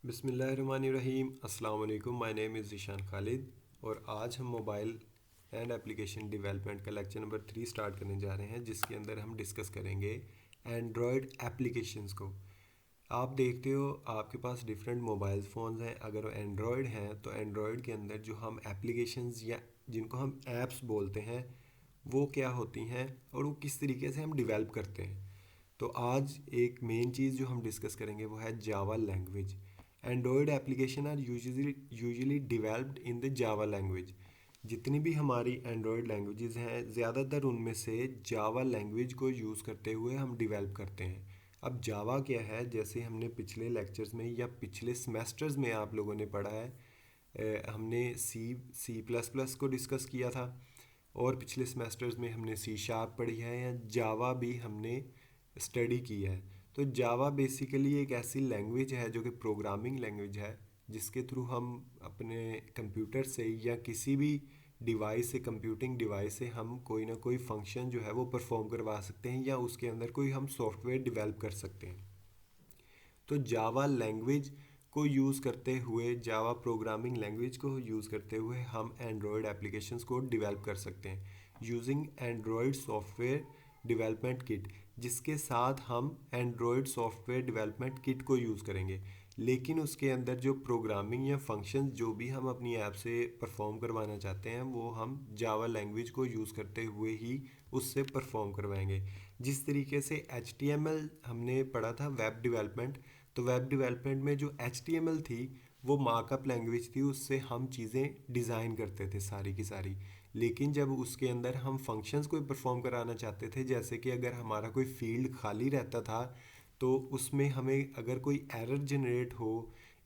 बिस्मिल्लाहिर्रहमानिर्रहीम। अस्सलाम वालेकुम। My name is Zeeshan Khalid और आज हम मोबाइल एंड एप्लीकेशन डेवलपमेंट का लेक्चर नंबर 3 स्टार्ट करने जा रहे हैं, जिसके अंदर हम डिस्कस करेंगे एंड्रॉयड एप्लीकेशंस को। आप देखते हो आपके पास डिफरेंट मोबाइल फ़ोन्स हैं। अगर एंड्रॉयड हैं तो एंड्रॉयड के अंदर जो हम एप्लीकेशंस या जिनको हम ऐप्स बोलते हैं वो क्या होती हैं और वो किस तरीके से हम डिवेल्प करते हैं। तो आज एक मेन चीज़ जो हम डिस्कस करेंगे वो है Java language. Android application are usually developed in the Java language. जितनी भी हमारी एंड्रॉयड लैंग्वेजेस हैं ज़्यादातर उनमें से जावा लैंग्वेज को यूज़ करते हुए हम डिवेल्प करते हैं। अब जावा क्या है, जैसे हमने पिछले लेक्चर्स में या पिछले सेमेस्टर्स में आप लोगों ने पढ़ा है, हमने सी प्लस प्लस को डिस्कस किया था और पिछले सेमेस्टर्स में हमने सी शार्प पढ़ी है या जावा भी हमने स्टडी की है। तो जावा बेसिकली एक ऐसी लैंग्वेज है जो कि प्रोग्रामिंग लैंग्वेज है, जिसके थ्रू हम अपने कंप्यूटर से या किसी भी डिवाइस से, कंप्यूटिंग डिवाइस से हम कोई ना कोई फंक्शन जो है वो परफॉर्म करवा सकते हैं या उसके अंदर कोई हम सॉफ्टवेयर डेवलप कर सकते हैं। तो जावा लैंग्वेज को यूज़ करते हुए, जावा प्रोग्रामिंग लैंग्वेज को यूज़ करते हुए हम एंड्रॉयड एप्लीकेशंस को डेवलप कर सकते हैं using Android software development kit, जिसके साथ हम एंड्रॉयड सॉफ्टवेयर डेवलपमेंट किट को यूज़ करेंगे। लेकिन उसके अंदर जो प्रोग्रामिंग या फंक्शंस जो भी हम अपनी ऐप से परफॉर्म करवाना चाहते हैं वो हम जावा लैंग्वेज को यूज़ करते हुए ही उससे परफॉर्म करवाएंगे। जिस तरीके से HTML हमने पढ़ा था वेब डेवलपमेंट, तो वेब डेवलपमेंट में जो HTML थी वो मार्कअप लैंग्वेज थी, उससे हम चीज़ें डिज़ाइन करते थे सारी की सारी। लेकिन जब उसके अंदर हम फंक्शंस को परफॉर्म कराना चाहते थे, जैसे कि अगर हमारा कोई फील्ड खाली रहता था तो उसमें हमें अगर कोई एरर जनरेट हो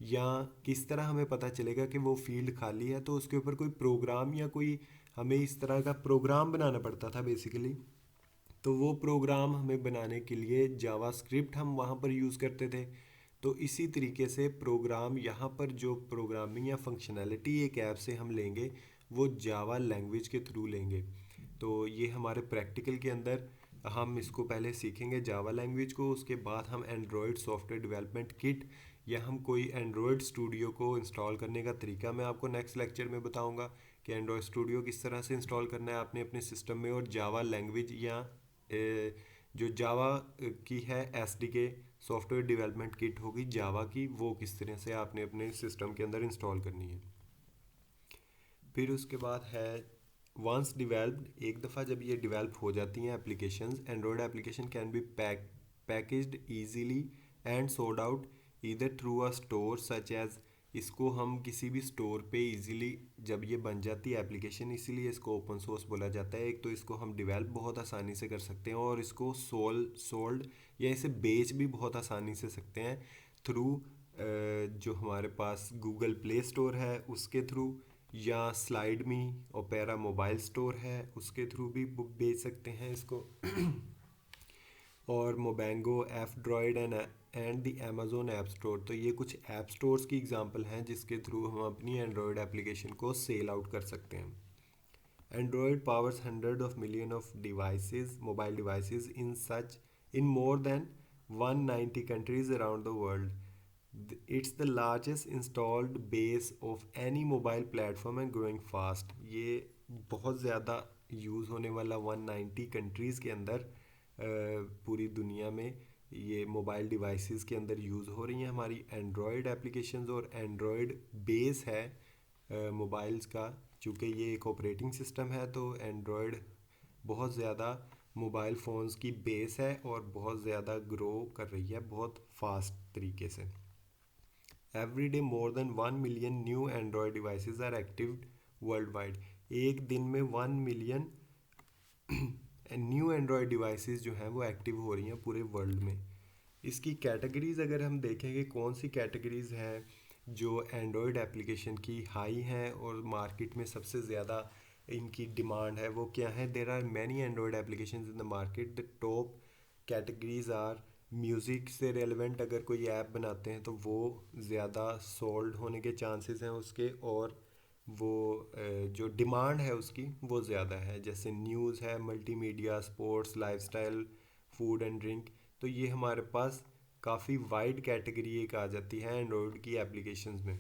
या किस तरह हमें पता चलेगा कि वो फील्ड खाली है, तो उसके ऊपर कोई प्रोग्राम या कोई हमें इस तरह का प्रोग्राम बनाना पड़ता था बेसिकली। तो वो प्रोग्राम हमें बनाने के लिए जावास्क्रिप्ट हम वहाँ पर यूज़ करते थे। तो इसी तरीके से प्रोग्राम यहाँ पर जो प्रोग्रामिंग या फंक्शनैलिटी एक ऐप से हम लेंगे वो जावा लैंग्वेज के थ्रू लेंगे। तो ये हमारे प्रैक्टिकल के अंदर हम इसको पहले सीखेंगे जावा लैंग्वेज को, उसके बाद हम एंड्रॉयड सॉफ्टवेयर डेवलपमेंट किट या हम कोई एंड्रॉयड स्टूडियो को इंस्टॉल करने का तरीका मैं आपको नेक्स्ट लेक्चर में बताऊंगा कि एंड्रॉयड स्टूडियो किस तरह से इंस्टॉल करना है आपने अपने सिस्टम में, और जावा लैंग्वेज या जो जावा की है SDK सॉफ्टवेयर डेवलपमेंट किट होगी जावा की, वो किस तरह से आपने अपने सिस्टम के अंदर इंस्टॉल करनी है। फिर उसके बाद है वंस डिवेल्प्ड, एक दफ़ा जब ये डिवेल्प हो जाती हैं applications, Android application can be packaged easily and sold out either through a store such as. इसको हम किसी भी स्टोर पे इजीली जब ये बन जाती है एप्लीकेशन, इसीलिए इसको ओपन सोर्स बोला जाता है। एक तो इसको हम डिवेल्प बहुत आसानी से कर सकते हैं और इसको सोल्ड या इसे बेच भी बहुत आसानी से सकते हैं थ्रू जो हमारे पास गूगल प्ले स्टोर है उसके थ्रू, या SlideME Opera mobile store है उसके थ्रू भी बेच सकते हैं इसको और Mobango, F Droid and the Amazon app store. तो ये कुछ ऐप स्टोर्स की एग्जांपल हैं जिसके थ्रू हम अपनी एंड्रॉयड एप्लीकेशन को सेल आउट कर सकते हैं। Android powers hundred of million of devices, mobile devices in more than 190 countries around the world. It's the largest installed base of any mobile platform and growing fast. ये बहुत ज़्यादा use होने वाला 190 countries के अंदर पूरी दुनिया में ये मोबाइल डिवाइसेस के अंदर यूज़ हो रही हैं हमारी एंड्रॉयड एप्लीकेशंस, और एंड्रॉयड बेस है मोबाइल्स का। चूँकि ये एक ऑपरेटिंग सिस्टम है तो एंड्रॉयड बहुत ज़्यादा मोबाइल फ़ोन्स की बेस है और बहुत ज़्यादा ग्रो कर रही है बहुत फास्ट तरीके से। Every day more than 1 million new Android devices are active world wide. एक दिन में 1 मिलियन न्यू एंड्रॉयड डिवाइसेस जो हैं वो एक्टिव हो रही हैं पूरे वर्ल्ड में। इसकी कैटेगरीज़ अगर हम देखें कि कौन सी कैटेगरीज़ हैं जो एंड्रॉयड एप्लीकेशन की हाई हैं और मार्केट में सबसे ज़्यादा इनकी डिमांड है, वो क्या है? There are many Android application in the market. The top categories are music से रेलेवेंट अगर कोई ऐप बनाते हैं तो वो ज़्यादा सोल्ड होने के चांसेस हैं उसके, और वो जो डिमांड है उसकी वो ज़्यादा है। जैसे न्यूज़ है, multimedia, sports, lifestyle, food and drink. तो ये हमारे पास काफ़ी वाइड कैटेगरी एक आ जाती है एंड्रॉयड की एप्लीकेशंस में।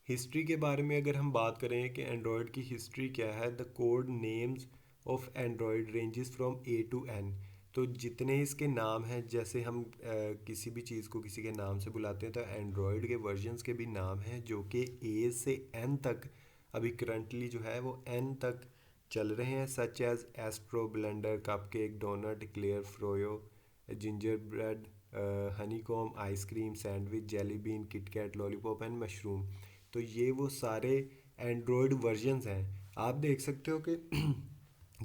हिस्ट्री के बारे में अगर हम बात करें कि एंड्रॉयड की हिस्ट्री क्या है, the code names of Android ranges from A to N. तो जितने इसके नाम हैं, जैसे हम किसी भी चीज़ को किसी के नाम से बुलाते हैं, तो एंड्रॉयड के वर्जन्स के भी नाम हैं जो कि ए से एन तक अभी करंटली जो है वो एन तक चल रहे हैं, such as Astro, Blender, Cupcake, Donut, Eclair, Froyo, Gingerbread, Honeycomb, Ice Cream, Sandwich, Jelly Bean, KitKat, Lollipop and mushroom. तो ये वो सारे एंड्रॉयड वर्जन्स हैं। आप देख सकते हो कि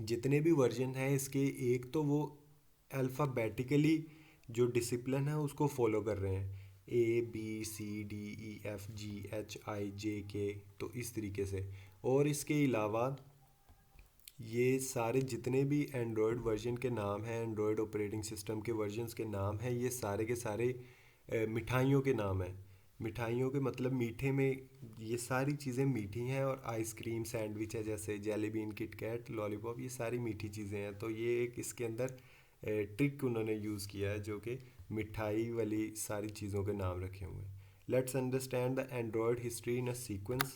जितने भी वर्जन हैं इसके, एक तो वो अल्फ़ाबेटिकली जो डिसिप्लिन है उसको फॉलो कर रहे हैं, ABCDEFGHIJK, तो इस तरीके से। और इसके अलावा ये सारे जितने भी एंड्रॉयड वर्जन के नाम हैं, एंड्रॉयड ऑपरेटिंग सिस्टम के वर्जन्स के नाम हैं, ये सारे के सारे मिठाइयों के नाम हैं। मिठाइयों के मतलब मीठे में ये सारी चीज़ें मीठी हैं, और आइसक्रीम, सैंडविच है जैसे जेली बीन, किटकैट, लॉलीपॉप, ये सारी मीठी चीज़ें हैं। तो ये एक इसके अंदर ट्रिक उन्होंने यूज़ किया है जो कि मिठाई वाली सारी चीज़ों के नाम रखे हुए हैं। Let's understand the Android history in a sequence.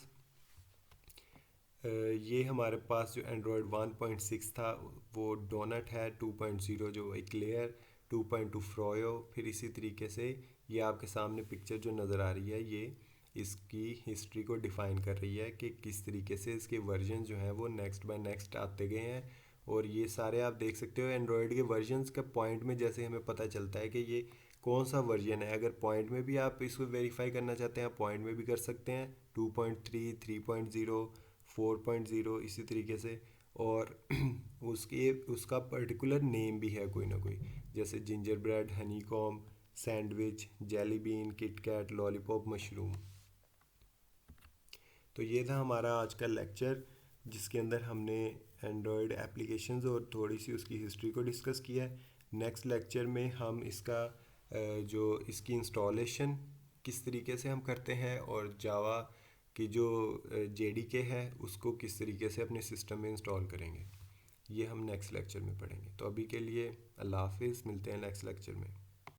ये हमारे पास जो एंड्रॉयड 1.6 था वो डोनट है, 2.0 जो एक्लेयर, 2.2 फ्रोयो। फिर इसी तरीके से ये आपके सामने पिक्चर जो नज़र आ रही है, ये इसकी हिस्ट्री को डिफ़ाइन कर रही है कि किस तरीके से इसके वर्जन जो हैं वो नेक्स्ट बाय नेक्स्ट आते गए हैं। और ये सारे आप देख सकते हो एंड्रॉयड के वर्जन्स का पॉइंट में जैसे हमें पता चलता है कि ये कौन सा वर्जन है। अगर पॉइंट में भी आप इसको वेरीफाई करना चाहते हैं, पॉइंट में भी कर सकते हैं, 2.3, 3.0, 4.0, इसी तरीके से। और उसके उसका पर्टिकुलर नेम भी है कोई ना कोई, जैसे Gingerbread, Honeycomb, Sandwich, Jelly Bean, KitKat, Lollipop, mushroom. तो ये था हमारा आज का लेक्चर जिसके अंदर हमने एंड्रॉयड एप्लीकेशंस और थोड़ी सी उसकी हिस्ट्री को डिस्कस किया है। नेक्स्ट लेक्चर में हम इसका जो इसकी इंस्टॉलेशन किस तरीके से हम करते हैं, और जावा की जो JDK है उसको किस तरीके से अपने सिस्टम में इंस्टॉल करेंगे, ये हम नेक्स्ट लेक्चर में पढ़ेंगे। तो अभी के लिए अल्लाह हाफिज़, मिलते हैं नेक्स्ट लेक्चर में।